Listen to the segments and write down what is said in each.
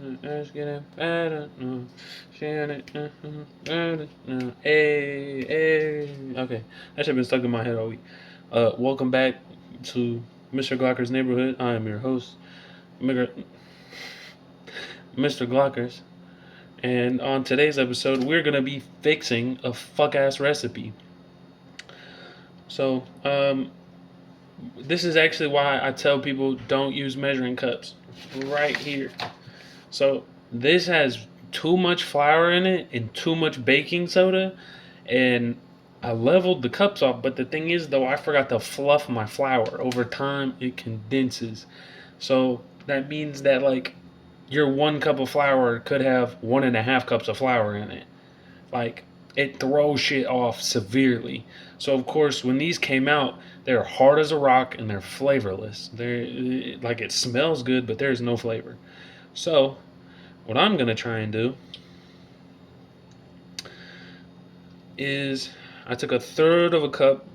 Let's get it better. Better. Hey, hey. Okay, that shit been stuck in my head all week. Welcome back to Mr. Glocker's neighborhood. I am your host, Mr. Glockers, and on today's episode, we're gonna be fixing a fuck ass recipe. So, this is actually why I tell people don't use measuring cups. Right here. So this has too much flour in it and too much baking soda, and I leveled the cups off. But the thing is, though, I forgot to fluff my flour. Over time, it condenses. So that means that like your 1 cup of flour could have 1.5 cups of flour in it. Like it throws shit off severely. So of course, when these came out, they're hard as a rock and they're flavorless. They're like it smells good, but there's no flavor. So what I'm gonna try and do is I took 1/3 cup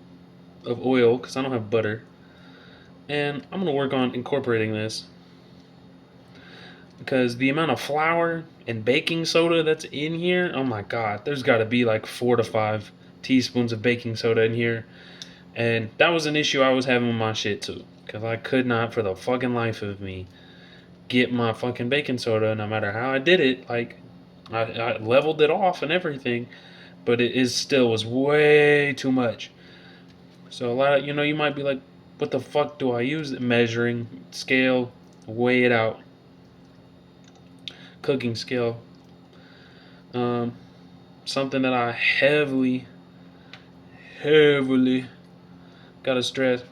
of oil because I don't have butter, and I'm gonna work on incorporating this because the amount of flour and baking soda that's in here, oh my god, there's got to be like 4 to 5 teaspoons of baking soda in here, and that was an issue I was having with my shit too because I could not for the fucking life of me get my fucking baking soda no matter how I did it. Like I leveled it off and everything, but it is still was way too much. So a lot of you might be like, what the fuck do I use? Measuring scale, weigh it out, cooking scale. Um, Something that I heavily gotta stress.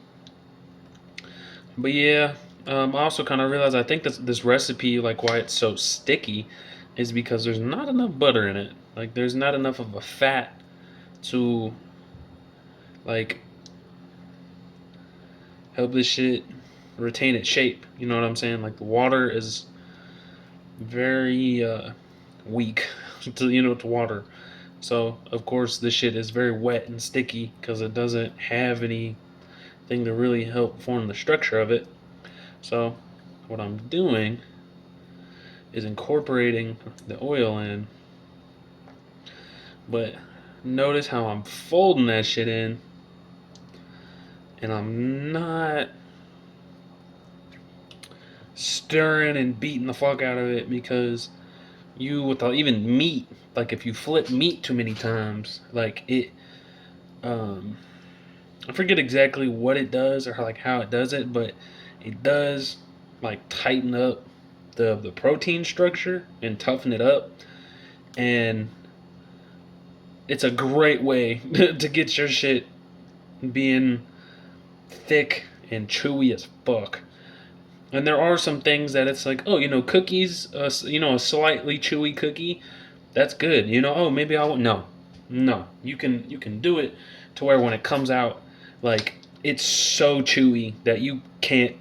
But yeah, I also kind of realized I think this recipe, like why it's so sticky, is because there's not enough butter in it. Like there's not enough of a fat to like help this shit retain its shape. You know what I'm saying? Like the water is very weak to water. So of course this shit is very wet and sticky because it doesn't have anything to really help form the structure of it. So what I'm doing is incorporating the oil in, but notice how I'm folding that shit in, and I'm not stirring and beating the fuck out of it because without even meat, like if you flip meat too many times, like it I forget exactly what it does or how it does it, but it does like tighten up the protein structure and toughen it up, and it's a great way to get your shit being thick and chewy as fuck. And there are some things that it's like, oh, cookies, a slightly chewy cookie, that's good. Oh, maybe I won't. No, you can do it to where when it comes out, like it's so chewy that you can't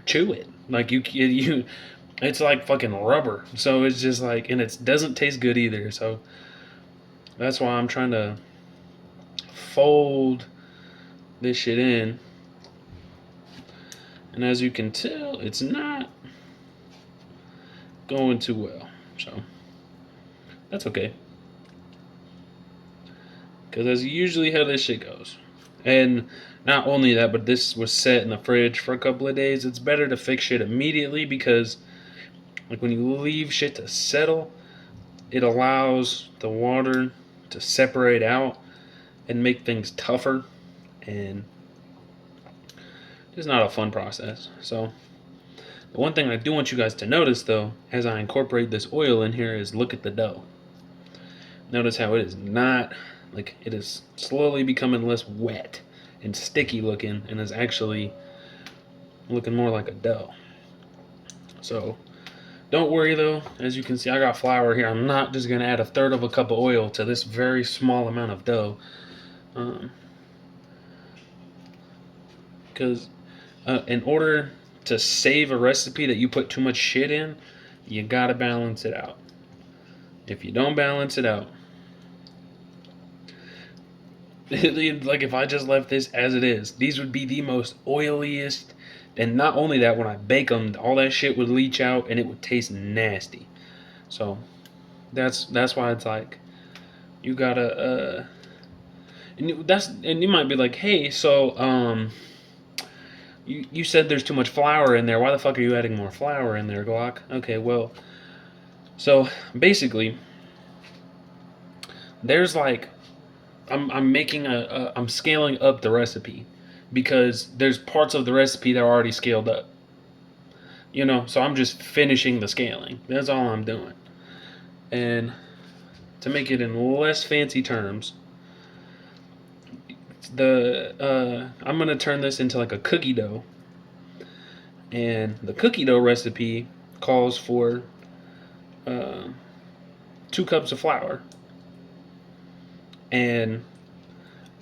chew it. Like it's like fucking rubber. So it's just like, and it doesn't taste good either. So that's why I'm trying to fold this shit in. And as you can tell, it's not going too well. So that's okay. Because that's usually how this shit goes. And not only that, but this was set in the fridge for a couple of days. It's better to fix shit immediately because, like, when you leave shit to settle, it allows the water to separate out and make things tougher. And it's not a fun process. So, the one thing I do want you guys to notice, though, as I incorporate this oil in here, is look at the dough. Notice how it is not, like, it is slowly becoming less wet and sticky looking and is actually looking more like a dough. So don't worry though, as you can see I got flour here. I'm not just going to add 1/3 cup of oil to this very small amount of dough, because in order to save a recipe that you put too much shit in, you gotta balance it out. If you don't balance it out, like if I just left this as it is, these would be the most oiliest, And not only that, when I bake them, all that shit would leach out and it would taste nasty. So that's why it's like you gotta and you might be like, hey, so you said there's too much flour in there. Why the fuck are you adding more flour in there, Glock? Okay, well, so basically, there's like I'm making I'm scaling up the recipe because there's parts of the recipe that are already scaled up. So I'm just finishing the scaling. That's all I'm doing. And to make it in less fancy terms, I'm gonna turn this into like a cookie dough. And the cookie dough recipe calls for uh, 2 cups of flour. And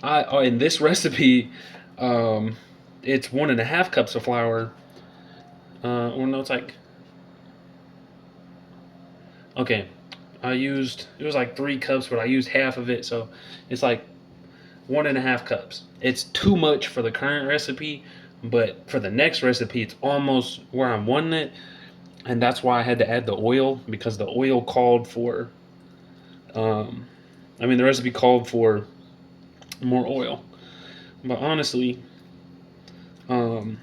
in this recipe, it's 1.5 cups of flour. Or no, it's like, okay, it was like 3 cups, but I used half of it, so it's like 1.5 cups. It's too much for the current recipe, but for the next recipe, it's almost where I'm wanting it, and that's why I had to add the oil, because the oil called for, the recipe called for more oil. But honestly, um,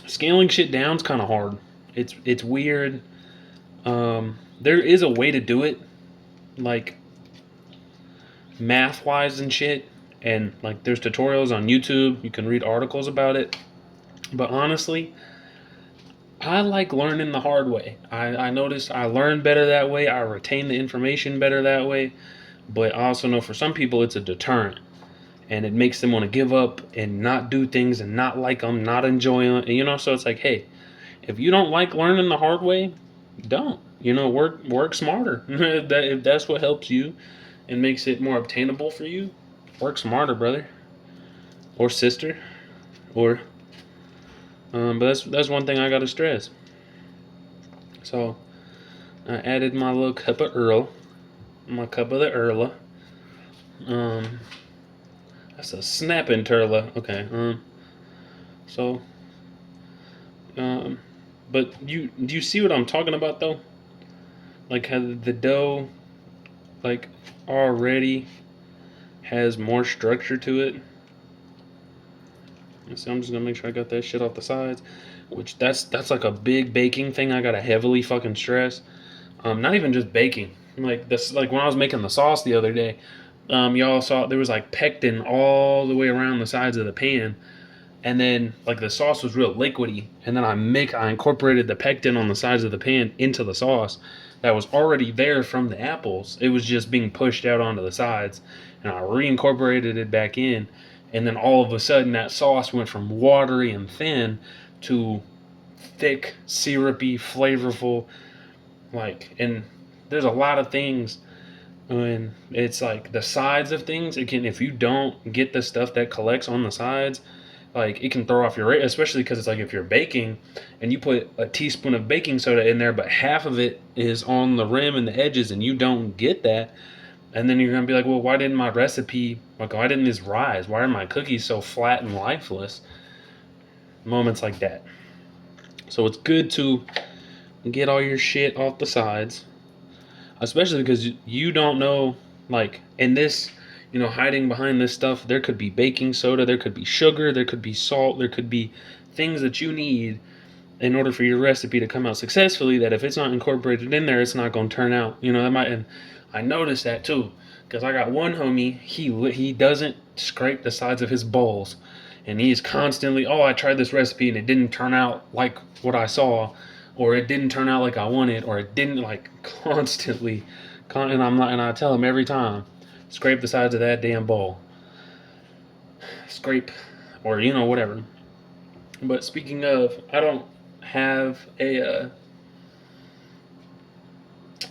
scaling shit down is kind of hard. It's weird. There is a way to do it, like math wise and shit, and like there's tutorials on YouTube. You can read articles about it. But honestly, I like learning the hard way. I noticed I learn better that way. I retain the information better that way. But I also know for some people it's a deterrent, and it makes them want to give up and not do things and not like them, not enjoy them. And, so it's like, hey, if you don't like learning the hard way, don't. Work smarter. If that's what helps you and makes it more obtainable for you, work smarter, brother or sister. Or, but that's one thing I gotta stress. So I added my little cup of Earl, my cup of the Earl. That's a snapping turla. Okay. So, um, but do you see what I'm talking about though? Like how the dough, like already has more structure to it. So I'm just gonna make sure I got that shit off the sides, which that's like a big baking thing I gotta heavily fucking stress. Not even just baking. Like this, like when I was making the sauce the other day, y'all saw there was like pectin all the way around the sides of the pan, and then like the sauce was real liquidy, and then I incorporated the pectin on the sides of the pan into the sauce that was already there from the apples. It was just being pushed out onto the sides, and I reincorporated it back in, and then all of a sudden that sauce went from watery and thin to thick, syrupy, flavorful. And there's a lot of things, and it's like the sides of things. If you don't get the stuff that collects on the sides, like it can throw off your rate, especially because it's like if you're baking and you put a teaspoon of baking soda in there, but half of it is on the rim and the edges, and you don't get that, and then you're gonna be like, well, why didn't my recipe, like, why didn't this rise? Why are my cookies so flat and lifeless? Moments like that. So it's good to get all your shit off the sides, especially because you don't know, like, in this, hiding behind this stuff, there could be baking soda, there could be sugar, there could be salt, there could be things that you need in order for your recipe to come out successfully, that if it's not incorporated in there, it's not going to turn out. That might, and I noticed that too, because I got one homie, he doesn't scrape the sides of his bowls, and he's constantly, oh, I tried this recipe and it didn't turn out like what I saw, or it didn't turn out like I wanted, or it didn't, like, constantly, and I tell him every time, scrape the sides of that damn bowl, scrape, or whatever. But speaking of, I don't have a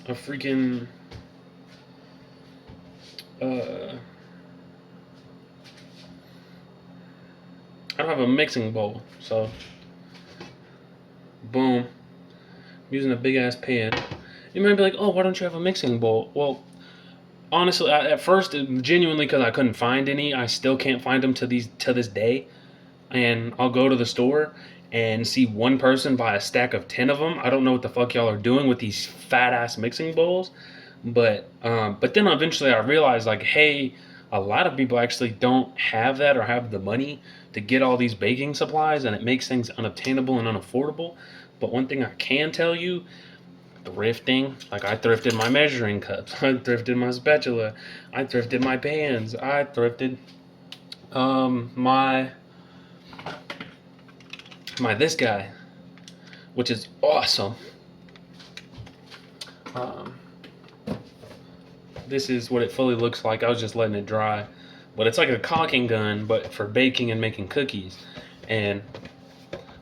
freaking I don't have a mixing bowl, so boom, I'm using a big ass pan. You might be like, oh, why don't you have a mixing bowl? Well, honestly, at first, genuinely, because I couldn't find any, I still can't find them to this day. And I'll go to the store and see one person buy a stack of 10 of them. I don't know what the fuck y'all are doing with these fat ass mixing bowls, but then eventually I realized like, hey, a lot of people actually don't have that or have the money to get all these baking supplies, and it makes things unobtainable and unaffordable. But one thing I can tell you, thrifting, like I thrifted my measuring cups, I thrifted my spatula, I thrifted my pans, I thrifted my this guy, which is awesome. Um, this is what it fully looks like. I was just letting it dry, but it's like a caulking gun, but for baking and making cookies. And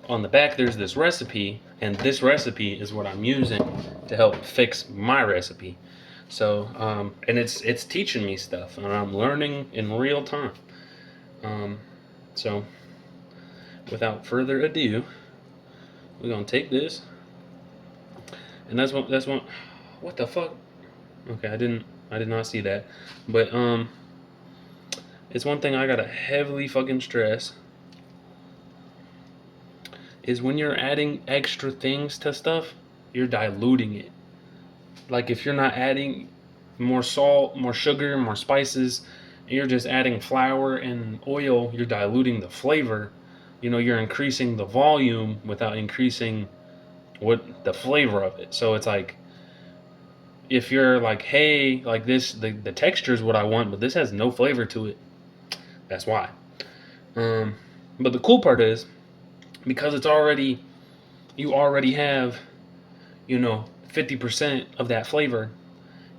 on the back, there's this recipe, and this recipe is what I'm using to help fix my recipe. So, and it's teaching me stuff, and I'm learning in real time. So, without further ado, we're gonna take this, and that's one. What the fuck? Okay, I did not see that, but it's one thing I gotta heavily fucking stress is when you're adding extra things to stuff, you're diluting it. Like if you're not adding more salt, more sugar, more spices, and you're just adding flour and oil, you're diluting the flavor. You know, you're increasing the volume without increasing what the flavor of it. So it's like if you're like, hey, like this, the texture is what I want, but this has no flavor to it. That's why. But the cool part is because it's already you already have, 50% of that flavor.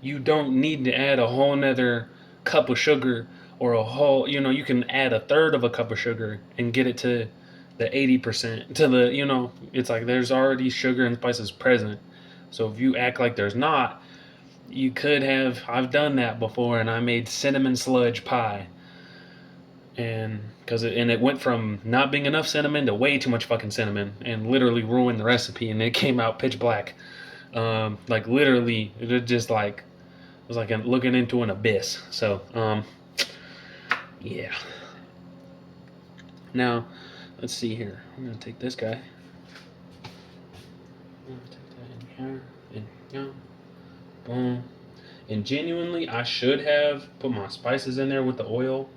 You don't need to add a whole nother cup of sugar or a whole, you can add a third of a cup of sugar and get it to the 80% to the, it's like there's already sugar and spices present. So if you act like there's not, you could have, I've done that before, and I made cinnamon sludge pie. And it went from not being enough cinnamon to way too much fucking cinnamon, and literally ruined the recipe, and it came out pitch black. Like literally, it just like it was like looking into an abyss. So, yeah. Now, let's see here. I'm gonna take this guy. I'm gonna take that in here, and yeah, boom. And genuinely, I should have put my spices in there with the oil,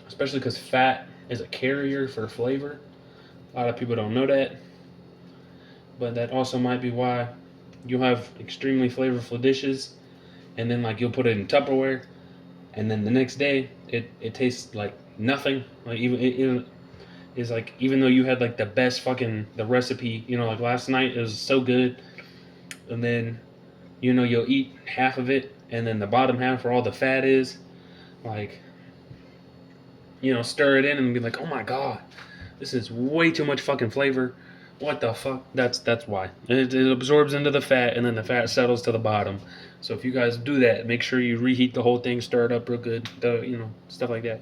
especially because fat is a carrier for flavor. A lot of people don't know that, but that also might be why you'll have extremely flavorful dishes, and then like you'll put it in Tupperware, and then the next day it tastes like nothing. Like it is like even though you had like the best fucking the recipe, like last night it was so good, and then you'll eat half of it, and then the bottom half where all the fat is, like stir it in and be like, oh my god, this is way too much fucking flavor. What the fuck? That's why it absorbs into the fat, and then the fat settles to the bottom. So if you guys do that, make sure you reheat the whole thing, stir it up real good, stuff like that.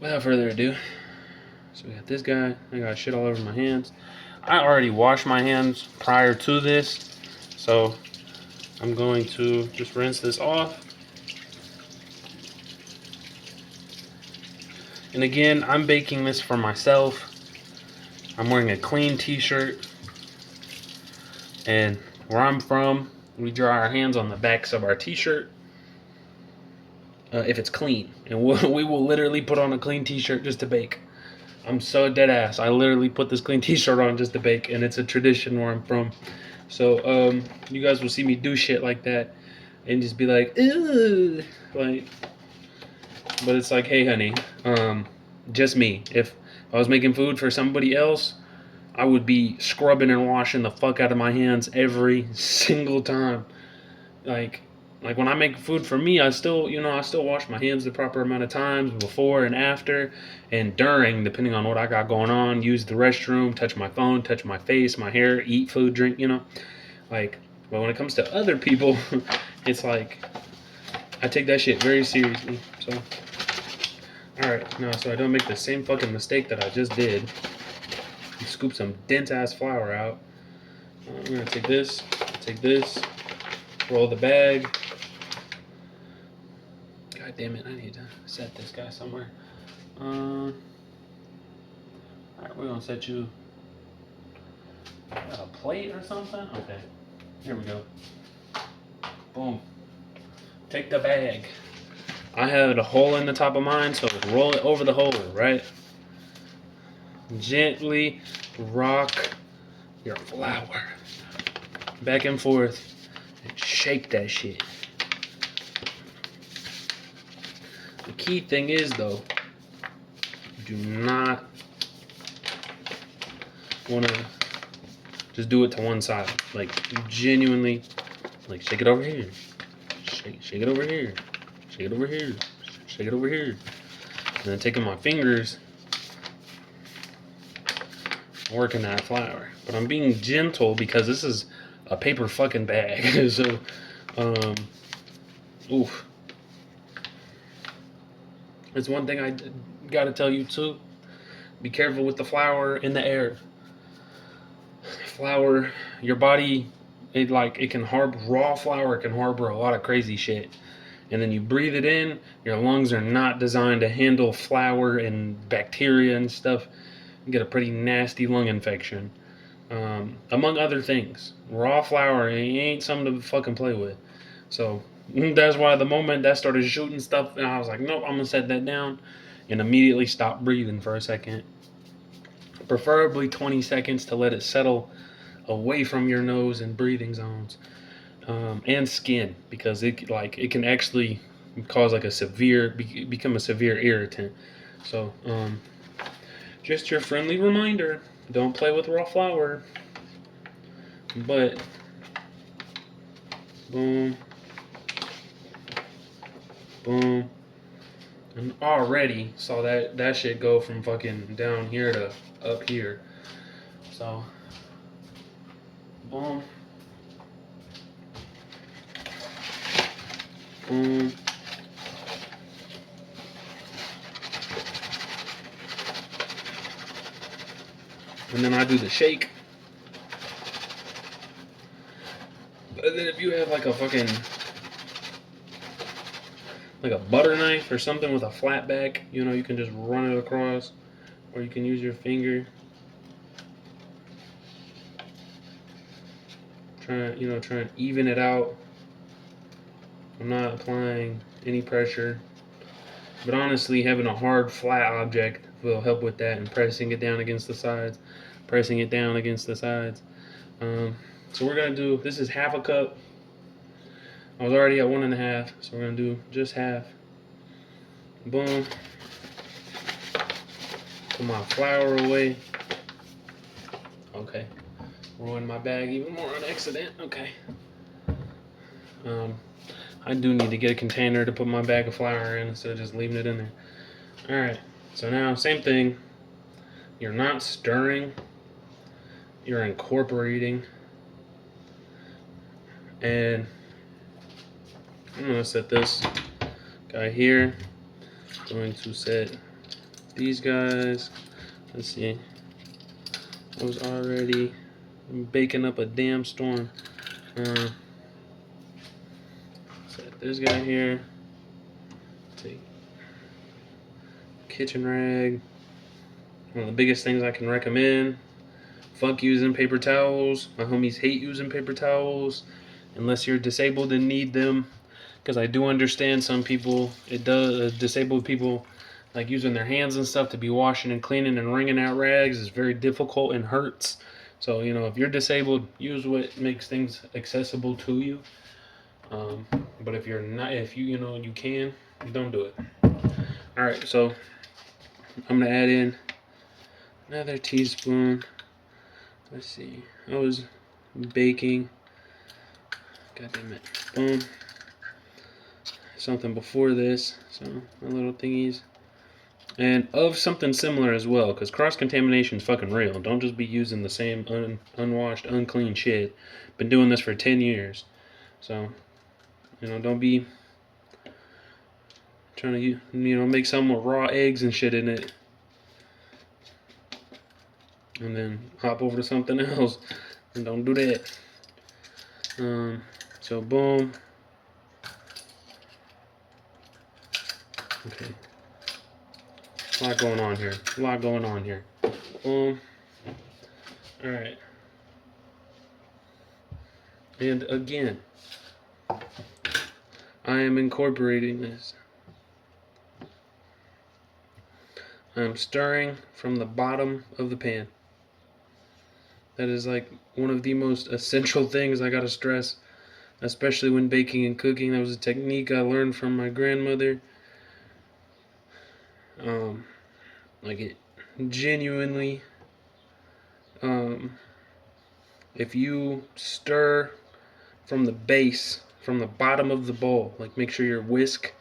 Without further ado, so we got this guy. I got shit all over my hands. I already washed my hands prior to this, so I'm going to just rinse this off. And again, I'm baking this for myself. I'm wearing a clean t-shirt, and where I'm from, we dry our hands on the backs of our t-shirt if it's clean, and we will literally put on a clean t-shirt just to bake. I'm so dead ass. I literally put this clean t-shirt on just to bake, and it's a tradition where I'm from. So you guys will see me do shit like that and just be like, ew, like, but it's like, hey honey, just me. If I was making food for somebody else, I would be scrubbing and washing the fuck out of my hands every single time. Like when I make food for me, I still wash my hands the proper amount of times before and after and during, depending on what I got going on. Use the restroom, touch my phone, touch my face, my hair, eat food, drink, Like, but when it comes to other people, it's like I take that shit very seriously. So, alright, now so I don't make the same fucking mistake that I just did. Scoop some dense ass flour out. I'm gonna take this, Roll the bag. God damn it, I need to set this guy somewhere. Alright, we're gonna set you a plate or something? Okay, here we go. Boom. Take the bag. I had a hole in the top of mine, so roll it over the hole, right? Gently rock your flour back and forth and shake that shit. The key thing is, though, do not want to just do it to one side. Like, genuinely, like, shake it over here. Shake it over here. Shake it over here. Shake it over here. And then taking my fingers, working that flour. But I'm being gentle because this is a paper fucking bag. So, oof. It's one thing I gotta tell you too. Be careful with the flour in the air. Flour, your body, it can harbor raw flour. It can harbor a lot of crazy shit. And then you breathe it in. Your lungs are not designed to handle flour and bacteria and stuff. You get a pretty nasty lung infection, among other things. Raw flour ain't something to fucking play with. So that's why the moment that started shooting stuff, and I was like, nope, I'm gonna set that down, and immediately stop breathing for a second. Preferably 20 seconds to let it settle away from your nose and breathing zones, and skin, because it can actually cause like become a severe irritant. So just your friendly reminder: don't play with raw flour. But boom, boom, and already saw that shit go from fucking down here to up here. So boom, boom. And then I do the shake. And then if you have like a fucking, like a butter knife or something with a flat back, you can just run it across, or you can use your finger. Try and even it out. I'm not applying any pressure, but honestly, having a hard flat object will help with that, and pressing it down against the sides, pressing it down against the sides. So we're gonna do, this is half a cup. I was already at 1.5, so we're gonna do just half. Boom. Put my flour away. Okay. Ruined my bag even more on accident. Okay. I do need to get a container to put my bag of flour in instead of just leaving it in there. Alright. So now, same thing. You're not stirring. You're incorporating. And I'm going to set this guy here. Going to set these guys. Let's see. I was already baking up a damn storm. Set this guy here. Take kitchen rag. One of the biggest things I can recommend. Fuck using paper towels. My homies hate using paper towels unless you're disabled and need them. Because I do understand some people, disabled people like using their hands and stuff to be washing and cleaning and wringing out rags is very difficult and hurts. So, if you're disabled, use what makes things accessible to you. But if you're not, if you can, don't do it. All right, so I'm gonna add in another teaspoon. Let's see. I was baking. God damn it. Boom. Something before this. So my little thingies. And of something similar as well, because cross-contamination is fucking real. Don't just be using the same unwashed, unclean shit. Been doing this for 10 years. So, don't be trying to, make something with raw eggs and shit in it. And then hop over to something else. And don't do that. So boom. Okay. A lot going on here. A lot going on here. Boom. All right. And again, I am incorporating this. I'm stirring from the bottom of the pan. That is like one of the most essential things I gotta stress, especially when baking and cooking. That was a technique I learned from my grandmother. Like it genuinely, if you stir from the base, from the bottom of the bowl, like make sure your whisk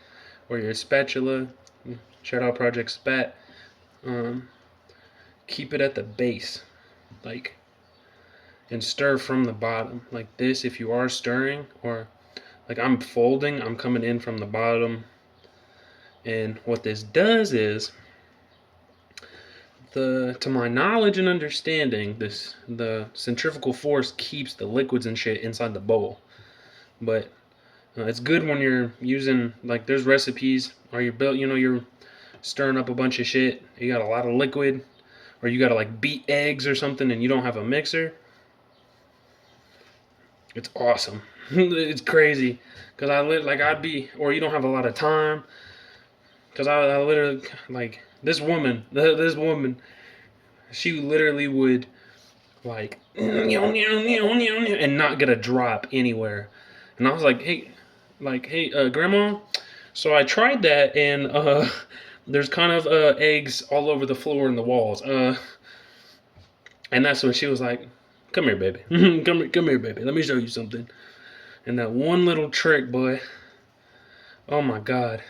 or your spatula, shout out Project Spat, keep it at the base, like, and stir from the bottom, like this. If you are stirring, or like I'm folding, I'm coming in from the bottom, and what this does is, to my knowledge and understanding, the centrifugal force keeps the liquids and shit inside the bowl, but it's good when you're using, like, there's recipes, or you're stirring up a bunch of shit, you got a lot of liquid, or you gotta like beat eggs or something and you don't have a mixer. It's awesome. It's crazy, because or you don't have a lot of time, because I literally, like, this woman, she literally would, like, and not get a drop anywhere. And I was like, hey, grandma, so I tried that, and there's kind of eggs all over the floor and the walls. And that's when she was like, come here, baby. Come here, baby. Let me show you something. And that one little trick, boy, oh my God.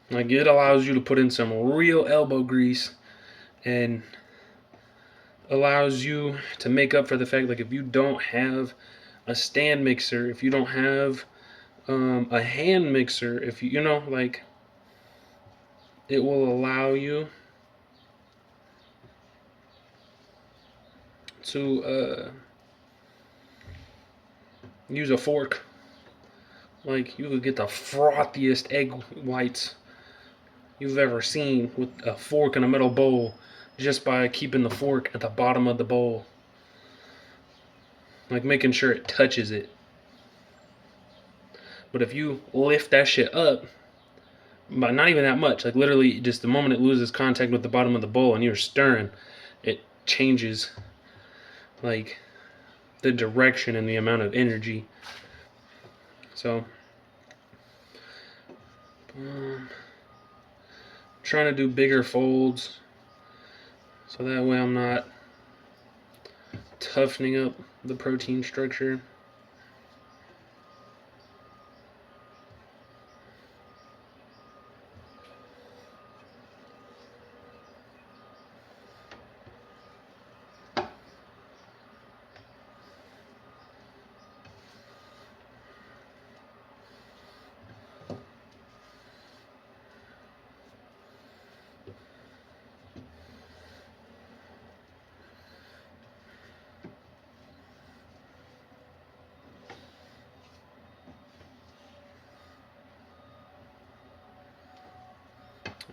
Like, it allows you to put in some real elbow grease, and allows you to make up for the fact, like, if you don't have a stand mixer, if you don't have a hand mixer, if like, it will allow you to use a fork. Like, you could get the frothiest egg whites you've ever seen with a fork in a metal bowl, just by keeping the fork at the bottom of the bowl, like making sure it touches it. But if you lift that shit up, but not even that much, like literally just the moment it loses contact with the bottom of the bowl and you're stirring, it changes, like, the direction and the amount of energy. So trying to do bigger folds, so that way I'm not toughening up the protein structure.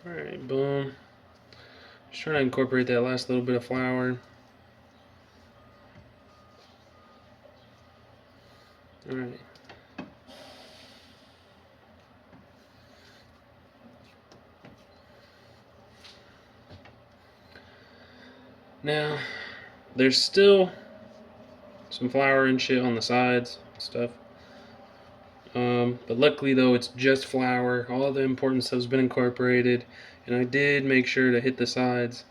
Alright, boom. Just trying to incorporate that last little bit of flour. Alright. Now, there's still some flour and shit on the sides and stuff. But luckily, though, it's just flour. All the important stuff's been incorporated. And I did make sure to hit the sides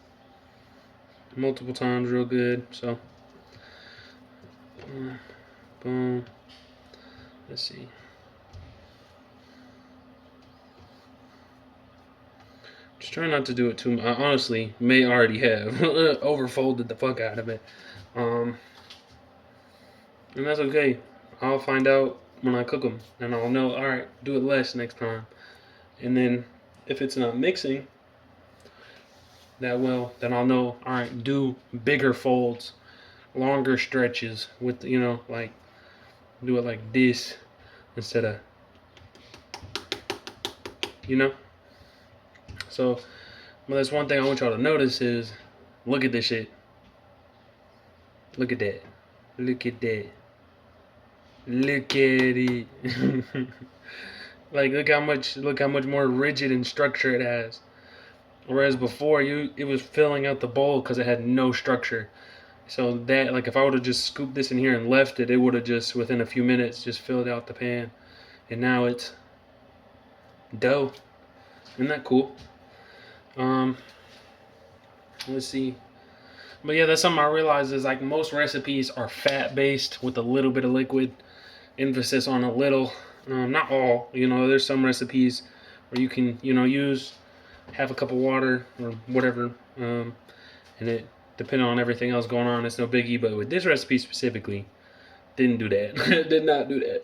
multiple times real good. So, boom. Let's see. Just try not to do it too much. I honestly may already have overfolded the fuck out of it. And that's okay. I'll find out when I cook them, and I'll know, alright, do it less next time. And then if it's not mixing that well, then I'll know, alright, do bigger folds, longer stretches with, like, do it like this instead of, you know. So, well, that's one thing I want y'all to notice is, look at this shit. Look at that. Look at that. Look at it. Like, look how much more rigid and structure it has. Whereas before, it was filling out the bowl because it had no structure. So that, like, if I would have just scooped this in here and left it, it would have just within a few minutes just filled out the pan. And now it's dough. Isn't that cool? Let's see. But yeah, that's something I realized is like most recipes are fat based with a little bit of liquid. Emphasis on a little, not all. You know, there's some recipes where you can, you know, use half a cup of water or whatever, and it depending on everything else going on, it's no biggie. But with this recipe specifically, didn't do that. Did not do that.